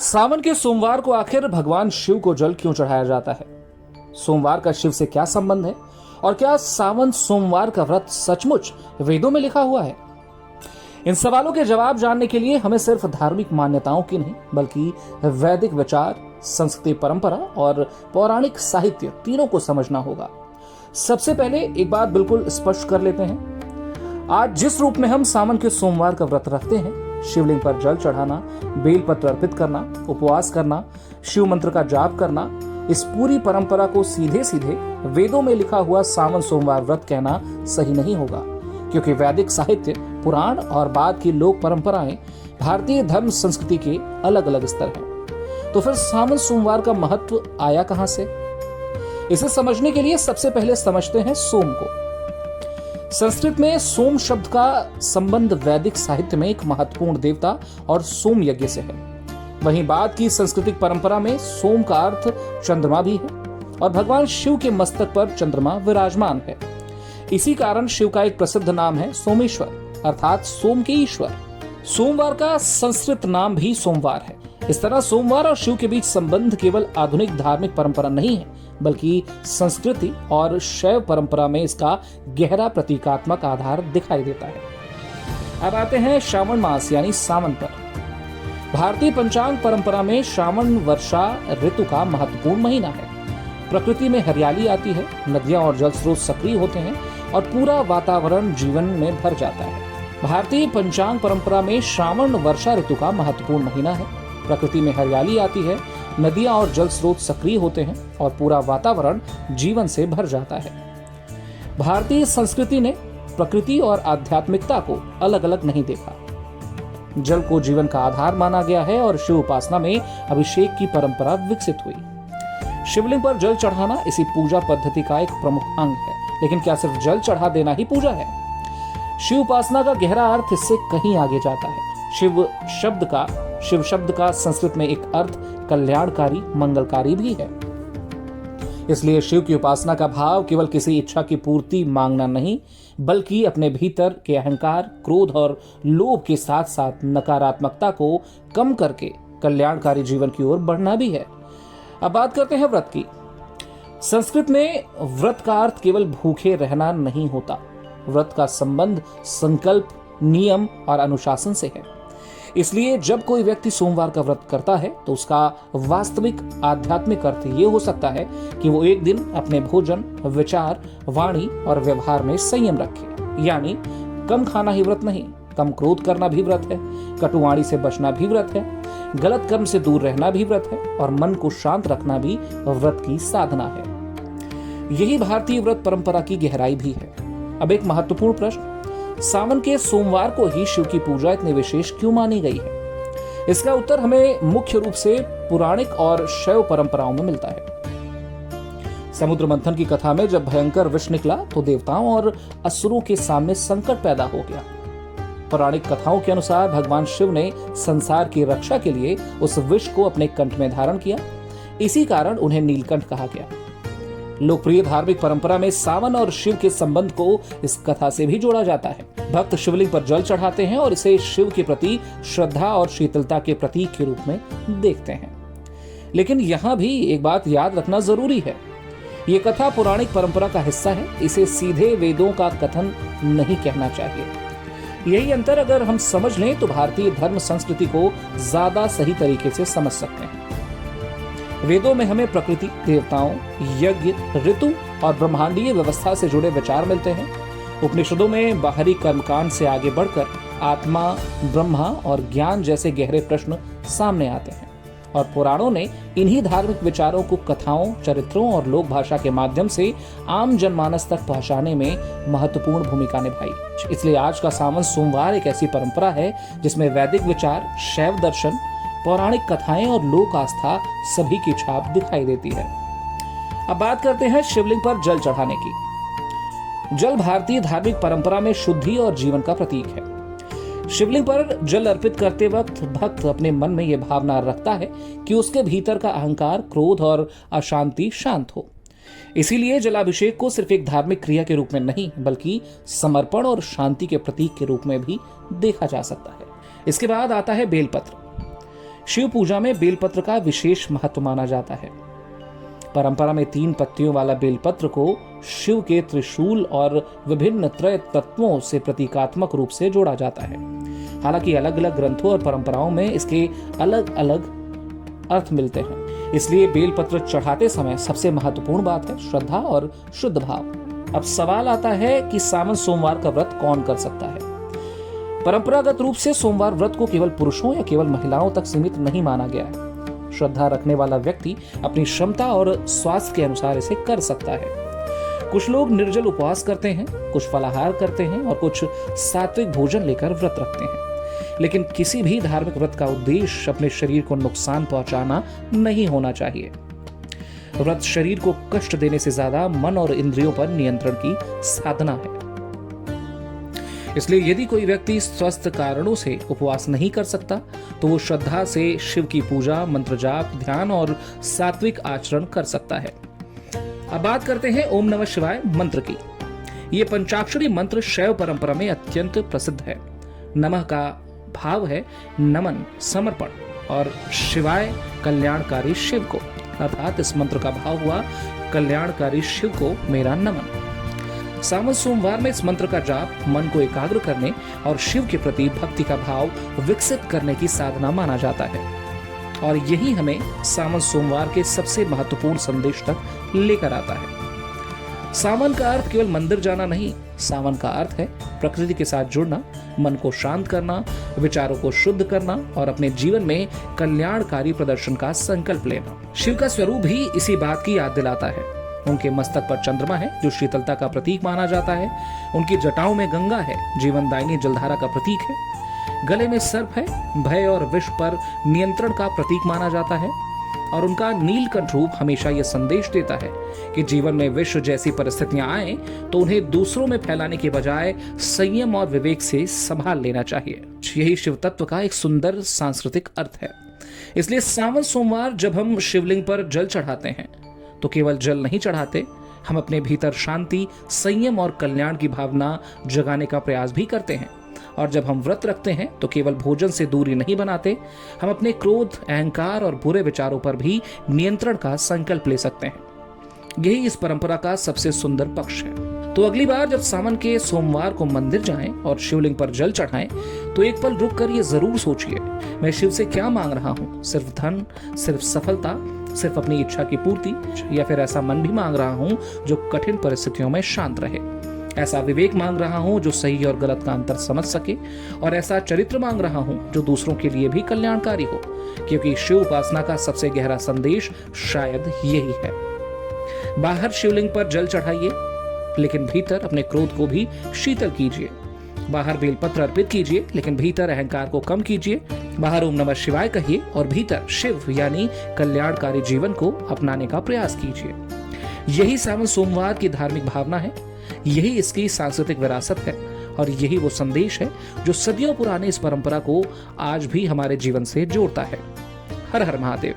सावन के सोमवार को आखिर भगवान शिव को जल क्यों चढ़ाया जाता है? सोमवार का शिव से क्या संबंध है? और क्या सावन सोमवार का व्रत सचमुच वेदों में लिखा हुआ है? इन सवालों के जवाब जानने के लिए हमें सिर्फ धार्मिक मान्यताओं की नहीं बल्कि वैदिक विचार, संस्कृति परंपरा और पौराणिक साहित्य तीनों को समझना होगा। सबसे पहले एक बात बिल्कुल स्पष्ट कर लेते हैं। आज जिस रूप में हम सावन के सोमवार का व्रत रखते हैं, शिवलिंग पर जल चढ़ाना, बेलपत्र अर्पित करना, उपवास करना, शिव मंत्र का जाप करना, इस पूरी परंपरा को सीधे सीधे वेदों में लिखा हुआ सावन सोमवार व्रत कहना सही नहीं होगा, क्योंकि वैदिक साहित्य, पुराण और बाद की लोक परंपराएं भारतीय धर्म संस्कृति के अलग अलग स्तर हैं। तो फिर सावन सोमवार का महत्व आया कहां से? इसे समझने के लिए सबसे पहले समझते हैं सोम को। संस्कृत में सोम शब्द का संबंध वैदिक साहित्य में एक महत्वपूर्ण देवता और सोम यज्ञ से है। वहीं बाद की सांस्कृतिक परंपरा में सोम का अर्थ चंद्रमा भी है और भगवान शिव के मस्तक पर चंद्रमा विराजमान है। इसी कारण शिव का एक प्रसिद्ध नाम है सोमेश्वर, अर्थात सोम के ईश्वर। सोमवार का संस्कृत नाम भी सोमवार है। इस तरह सोमवार और शिव के बीच संबंध केवल आधुनिक धार्मिक परंपरा नहीं है, बल्कि संस्कृति और शैव परंपरा में इसका गहरा प्रतीकात्मक आधार दिखाई देता है। अब आते हैं श्रावण मास यानी सावन पर। भारतीय पंचांग परंपरा में श्रावण वर्षा ऋतु का महत्वपूर्ण महीना है। प्रकृति में हरियाली आती है, नदियां और जल स्रोत सक्रिय होते हैं और पूरा वातावरण जीवन में भर जाता है। भारतीय पंचांग परंपरा में श्रावण वर्षा ऋतु का महत्वपूर्ण महीना है। प्रकृति में हरियाली आती है, नदियां और जल स्रोत सक्रिय होते हैं और पूरा वातावरण जीवन से भर जाता है। भारतीय संस्कृति ने प्रकृति और आध्यात्मिकता को अलग अलग नहीं देखा। जल को जीवन का आधार माना गया है और शिव उपासना में अभिषेक की परंपरा विकसित हुई। शिवलिंग पर जल चढ़ाना इसी पूजा पद्धति का एक प्रमुख अंग है। लेकिन क्या सिर्फ जल चढ़ा देना ही पूजा है? शिव उपासना का गहरा अर्थ इससे कहीं आगे जाता है। शिव शब्द का संस्कृत में एक अर्थ कल्याणकारी, मंगलकारी भी है। इसलिए शिव की उपासना का भाव केवल किसी इच्छा की पूर्ति मांगना नहीं, बल्कि अपने भीतर के अहंकार, क्रोध और लोभ के साथ साथ नकारात्मकता को कम करके कल्याणकारी जीवन की ओर बढ़ना भी है। अब बात करते हैं व्रत की। संस्कृत में व्रत का अर्थ केवल भूखे रहना नहीं होता। व्रत का संबंध संकल्प, नियम और अनुशासन से है। इसलिए जब कोई व्यक्ति सोमवार का व्रत करता है तो उसका वास्तविक आध्यात्मिक अर्थ ये हो सकता है कि वो एक दिन अपने भोजन, विचार, वाणी और व्यवहार में संयम रखे। यानी कम खाना ही व्रत नहीं, कम क्रोध करना भी व्रत है, कटुवाणी से बचना भी व्रत है, गलत कर्म से दूर रहना भी व्रत है और मन को शांत रखना भी व्रत की साधना है। यही भारतीय व्रत परंपरा की गहराई भी है। अब एक महत्वपूर्ण प्रश्न, सावन के सोमवार को ही शिव की पूजा इतनी विशेष क्यों मानी गई है? इसका उत्तर हमें मुख्य रूप से पौराणिक और शैव परंपराओं में मिलता है। समुद्र मंथन की कथा में जब भयंकर विष निकला तो देवताओं और असुरों के सामने संकट पैदा हो गया। पौराणिक कथाओं के अनुसार भगवान शिव ने संसार की रक्षा के लिए उस विष को अपने कंठ में धारण किया। इसी कारण उन्हें नीलकंठ कहा गया। लोकप्रिय धार्मिक परंपरा में सावन और शिव के संबंध को इस कथा से भी जोड़ा जाता है। भक्त शिवलिंग पर जल चढ़ाते हैं और इसे शिव के प्रति श्रद्धा और शीतलता के प्रतीक के रूप में देखते हैं। लेकिन यहाँ भी एक बात याद रखना जरूरी है, ये कथा पौराणिक परंपरा का हिस्सा है। इसे सीधे वेदों का कथन नहीं कहना चाहिए। यही अंतर अगर हम समझ लें तो भारतीय धर्म संस्कृति को ज्यादा सही तरीके से समझ सकते हैं। वेदों में हमें प्रकृति, देवताओं, यज्ञ, ऋतु और ब्रह्मांडीय व्यवस्था से जुड़े विचार मिलते हैं। उपनिषदों में बाहरी कर्मकांड से आगे बढ़कर आत्मा, ब्रह्मा और ज्ञान जैसे गहरे प्रश्न सामने आते हैं और पुराणों ने इन्हीं धार्मिक विचारों को कथाओं, चरित्रों और लोक भाषा के माध्यम से आम जनमानस तक पहुंचाने में महत्वपूर्ण भूमिका निभाई। इसलिए आज का सावन सोमवार एक ऐसी परंपरा है जिसमें वैदिक विचार, शैव दर्शन, पौराणिक कथाएं और लोक आस्था सभी की छाप दिखाई देती है। अब बात करते हैं शिवलिंग पर जल चढ़ाने की। जल भारतीय धार्मिक परंपरा में शुद्धि और जीवन का प्रतीक है। शिवलिंग पर जल अर्पित करते वक्त भक्त अपने मन में यह भावना रखता है कि उसके भीतर का अहंकार, क्रोध और अशांति शांत हो। इसीलिए जलाभिषेक को सिर्फ एक धार्मिक क्रिया के रूप में नहीं बल्कि समर्पण और शांति के प्रतीक के रूप में भी देखा जा सकता है। इसके बाद आता है बेलपत्र। शिव पूजा में बेलपत्र का विशेष महत्व माना जाता है। परंपरा में 3 पत्तियों वाला बेलपत्र को शिव के त्रिशूल और विभिन्न त्रय तत्वों से प्रतीकात्मक रूप से जोड़ा जाता है। हालांकि अलग अलग ग्रंथों और परंपराओं में इसके अलग अलग अर्थ मिलते हैं। इसलिए बेलपत्र चढ़ाते समय सबसे महत्वपूर्ण बात है श्रद्धा और शुद्ध भाव। अब सवाल आता है कि सावन सोमवार का व्रत कौन कर सकता है। परंपरागत रूप से सोमवार व्रत को केवल पुरुषों या केवल महिलाओं तक सीमित नहीं माना गया है। श्रद्धा रखने वाला व्यक्ति अपनी क्षमता और स्वास्थ्य के अनुसार इसे कर सकता है। कुछ लोग निर्जल उपवास करते हैं, कुछ फलाहार करते हैं और कुछ सात्विक भोजन लेकर व्रत रखते हैं। लेकिन किसी भी धार्मिक व्रत का उद्देश्य अपने शरीर को नुकसान पहुंचाना नहीं होना चाहिए। व्रत शरीर को कष्ट देने से ज्यादा मन और इंद्रियों पर नियंत्रण की साधना है। इसलिए यदि कोई व्यक्ति स्वस्थ कारणों से उपवास नहीं कर सकता तो वो श्रद्धा से शिव की पूजा, मंत्र जाप, ध्यान और सात्विक आचरण कर सकता है। अब बात करते हैं ओम नमः शिवाय मंत्र की। ये पंचाक्षरी मंत्र शैव परंपरा में अत्यंत प्रसिद्ध है। नमः का भाव है नमन, समर्पण, और शिवाय कल्याणकारी शिव को, अर्थात इस मंत्र का भाव हुआ कल्याणकारी शिव को मेरा नमन। सावन सोमवार में इस मंत्र का जाप मन को एकाग्र करने और शिव के प्रति भक्ति का भाव विकसित करने की साधना माना जाता है। और यही हमें सावन सोमवार के सबसे महत्वपूर्ण संदेश तक लेकर आता है। सावन का अर्थ केवल मंदिर जाना नहीं, सावन का अर्थ है प्रकृति के साथ जुड़ना, मन को शांत करना, विचारों को शुद्ध करना और अपने जीवन में कल्याणकारी प्रदर्शन का संकल्प लेना। शिव का स्वरूप ही इसी बात की याद दिलाता है। उनके मस्तक पर चंद्रमा है जो शीतलता का प्रतीक माना जाता है। उनकी जटाओं में गंगा है, जीवनदायिनी जलधारा का प्रतीक है। गले में सर्प है, भय और विष पर नियंत्रण का प्रतीक माना जाता है। और उनका नीलकंठ रूप हमेशा यह संदेश देता है कि जीवन में विष जैसी परिस्थितियां आए तो उन्हें दूसरों में फैलाने के बजाय संयम और विवेक से संभाल लेना चाहिए। यही शिव तत्व का एक सुंदर सांस्कृतिक अर्थ है। इसलिए सावन सोमवार जब हम शिवलिंग पर जल चढ़ाते हैं तो केवल जल नहीं चढ़ाते, हम अपने भीतर शांति, संयम और कल्याण की भावना जगाने का प्रयास भी करते हैं। और जब हम व्रत रखते हैं तो केवल भोजन से दूरी नहीं बनाते, हम अपने क्रोध, अहंकार और बुरे विचारों पर भी नियंत्रण का संकल्प ले सकते हैं। यही इस परंपरा का सबसे सुंदर पक्ष है। तो अगली बार जब सावन के सोमवार को मंदिर जाएं और शिवलिंग पर जल चढ़ाएं तो एक पल रुक कर ये जरूर सोचिए, मैं शिव से क्या मांग रहा हूँ? सिर्फ धन, सिर्फ सफलता, सिर्फ अपनी इच्छा की पूर्ति, या फिर ऐसा मन भी मांग रहा हूँ जो कठिन परिस्थितियों में शांत रहे? ऐसा विवेक मांग रहा हूं जो सही और गलत का अंतर समझ सके, और ऐसा चरित्र मांग रहा हूं जो दूसरों के लिए भी कल्याणकारी हो, क्योंकि शिव उपासना का सबसे गहरा संदेश शायद यही है। बाहर शिवलिंग पर जल चढ़ाइए, लेकिन भीतर अपने क्रोध को भी शीतल कीजिए। बाहर बेलपत्र अर्पित कीजिए, लेकिन भीतर अहंकार को कम कीजिए। बाहर ओम नमः शिवाय कहिए और भीतर शिव यानी कल्याणकारी जीवन को अपनाने का प्रयास कीजिए। यही सावन सोमवार की धार्मिक भावना है, यही इसकी सांस्कृतिक विरासत है, और यही वो संदेश है जो सदियों पुराने इस परंपरा को आज भी हमारे जीवन से जोड़ता है। हर हर महादेव।